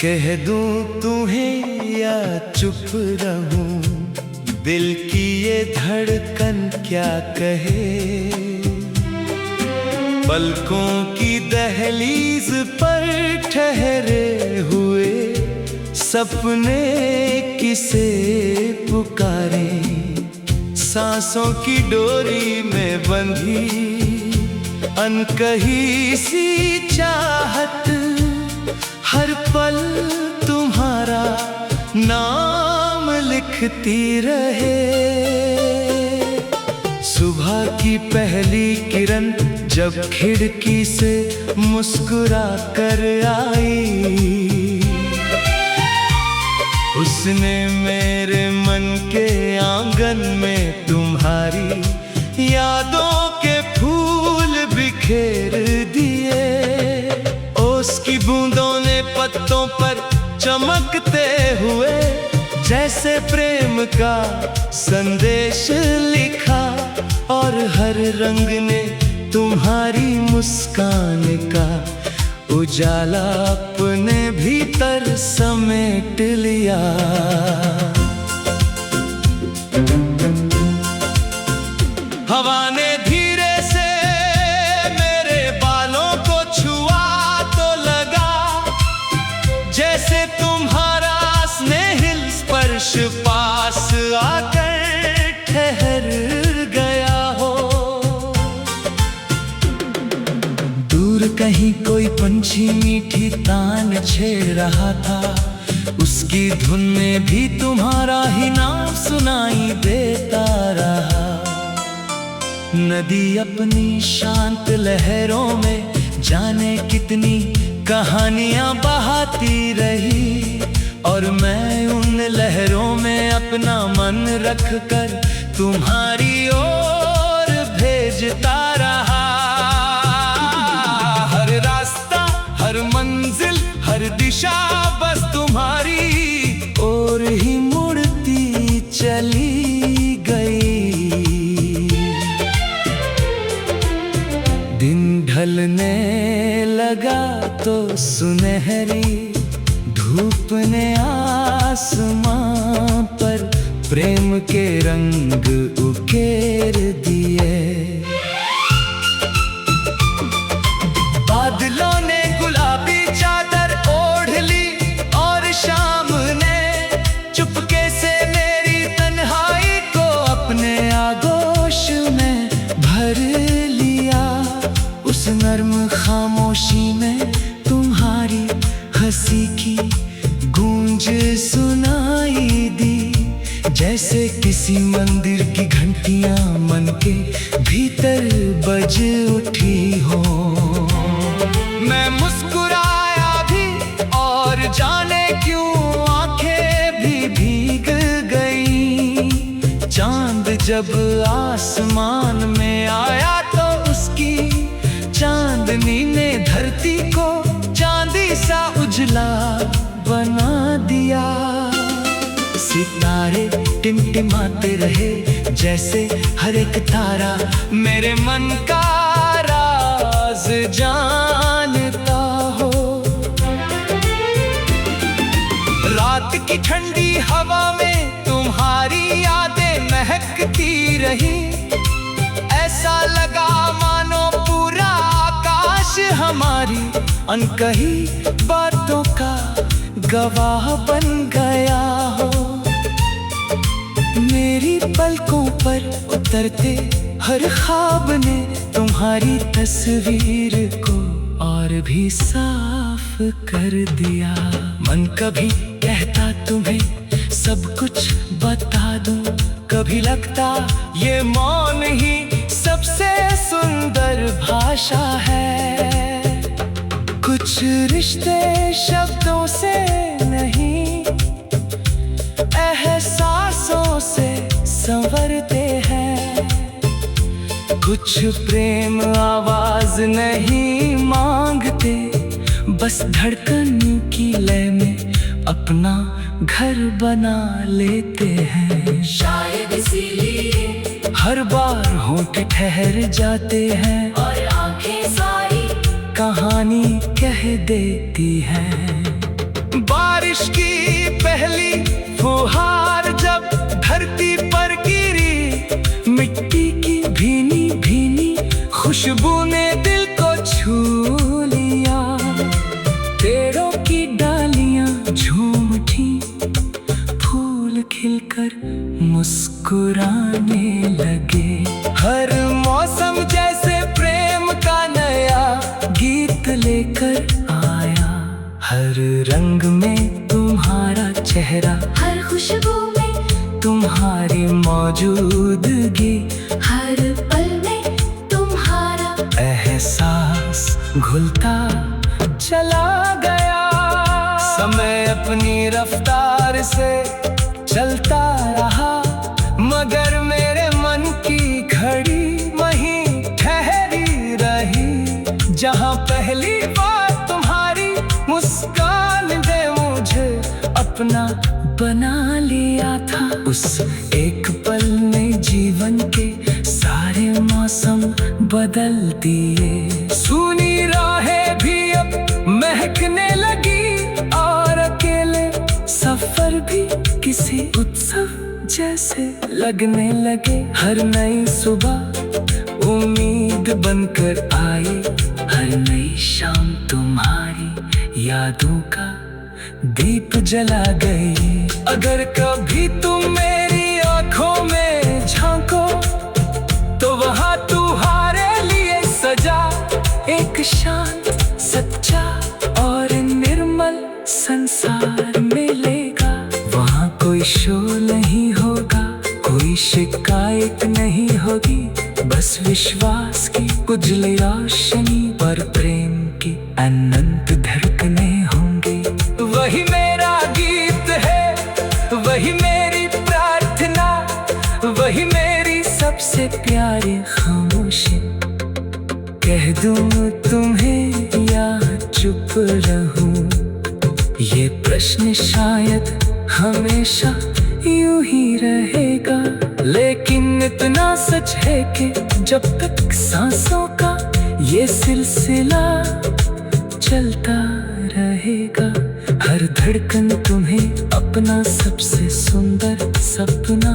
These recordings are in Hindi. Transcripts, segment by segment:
कह दूं तुम्हें या चुप रहूं, दिल की ये धड़कन क्या कहे। पलकों की दहलीज पर ठहरे हुए सपने किसे पुकारे। सांसों की डोरी में बंधी अनकही सी चाहत, हर पल तुम्हारा नाम लिखती रहे। सुबह की पहली किरण जब खिड़की से मुस्कुरा कर आई, उसने मेरे मन के आंगन में तुम्हारी यादों के फूल बिखेर दिए। ओस की बूंदों ने पत्तों पर चमकते हुए जैसे प्रेम का संदेश लिखा, और हर रंग ने तुम्हारी मुस्कान का उजाला अपने भीतर समेट लिया। हवा ने धीरे से मेरे बालों को छुआ तो लगा जैसे तुम्हारा स्नेहिल स्पर्श पास आकर ठहर गया हो। दूर कहीं कोई पंछी मीठी तान छेड़ रहा था, उसकी धुन में भी तुम्हारा ही नाम सुनाई देता रहा। नदी अपनी शांत लहरों में जाने कितनी कहानियां बहाती रही, और मैं उन लहरों में अपना मन रखकर तुम्हारी ओर भेजता रहा। हर रास्ता, हर मंजिल, हर दिशा बस तुम्हारी ओर ही मुड़ती चली गई। दिन ढलने लगा तो सुनहरी धूप ने आसमां पर प्रेम के रंग उकेर दिए। बादलों ने गुलाबी चादर ओढ़ ली और शाम ने चुपके से मेरी तन्हाई को अपने आगोश में भर लिया। उस नर्म खामोशी में तुम्हारी हंसी की गूंज सुनाई दी, जैसे किसी मंदिर की घंटियां मन के भीतर बज उठी हो। मैं मुस्कुराया भी और जाने क्यों आंखें भी भीग गई। चांद जब आसमान में आया तो उसकी चांदनी ने धरती को चांदी सा उजला बना दिया। सितारे टिमटिमाते रहे जैसे हर एक तारा मेरे मन का राज जानता हो। रात की ठंडी हवा में तुम्हारी यादें महकती रही, ऐसा लगा मानो पूरा आकाश हमारी अनकही बातों का गवाह बन गया हो। मेरी पलकों पर उतरते हर ख्वाब ने तुम्हारी तस्वीर को और भी साफ कर दिया। मन कभी कहता तुम्हें सब कुछ बता दूं, कभी लगता ये मौन ही सबसे सुंदर भाषा है। कुछ रिश्ते शब्दों से नहीं, एहसासों से संवरते हैं। कुछ प्रेम आवाज नहीं मांगते, बस धड़कन की लय में अपना घर बना लेते हैं। शायद इसीलिए हर बार होंठ ठहर जाते हैं और आंखें सारी कहानी कह देती हैं। बारिश की पहली फुहार जब धरती पर गिरी, मिट्टी की भीनी भीनी खुशबू ने दिल को छू लिया। पेड़ों की डालियां झूम उठी, फूल खिलकर मुस्कुराने लगे। हर मौसम जैसे प्रेम का नया गीत लेकर आया। हर रंग में तुम्हारा चेहरा, हर खुशबू में तुम्हारी मौजूदगी, हर पल में तुम्हारा एहसास घुलता चला गया। समय अपनी रफ्तार से चलता रहा, मगर मेरे मन की घड़ी वहीं ठहरी रही। जहां पहली बार तुम्हारी मुस्कान ने मुझे अपना बना लिया था, उस एक पल ने जीवन के सारे मौसम बदल दिए। सूनी राहें भी अब महकने लगी और अकेले सफर भी किसी उत्सव जैसे लगने लगे। हर नई सुबह उम्मीद बनकर आई, हर नई शाम तुम्हारी यादों का दीप जला गई। अगर कभी तुम मेरी आंखों में झांको, तो वहां तुम्हारे लिए सजा एक शांत, सच्चा और निर्मल संसार मिलेगा। वहां कोई शोर नहीं होगा, कोई शिकायत नहीं होगी, बस विश्वास की उजली रोशनी और प्रेम की अनंत धड़कने होंगी। वही मेरा गीत है, वही मेरी प्रार्थना, वही मेरी सबसे प्यारी खामोशी। कह दूं तुम्हें या चुप रहूं, ये प्रश्न शायद हमेशा यूं ही रहेगा। लेकिन इतना सच है कि जब तक सांसों का ये सिलसिला चलता रहेगा, हर धड़कन तुम्हें अपना सबसे सुंदर सपना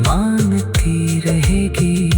मानती रहेगी।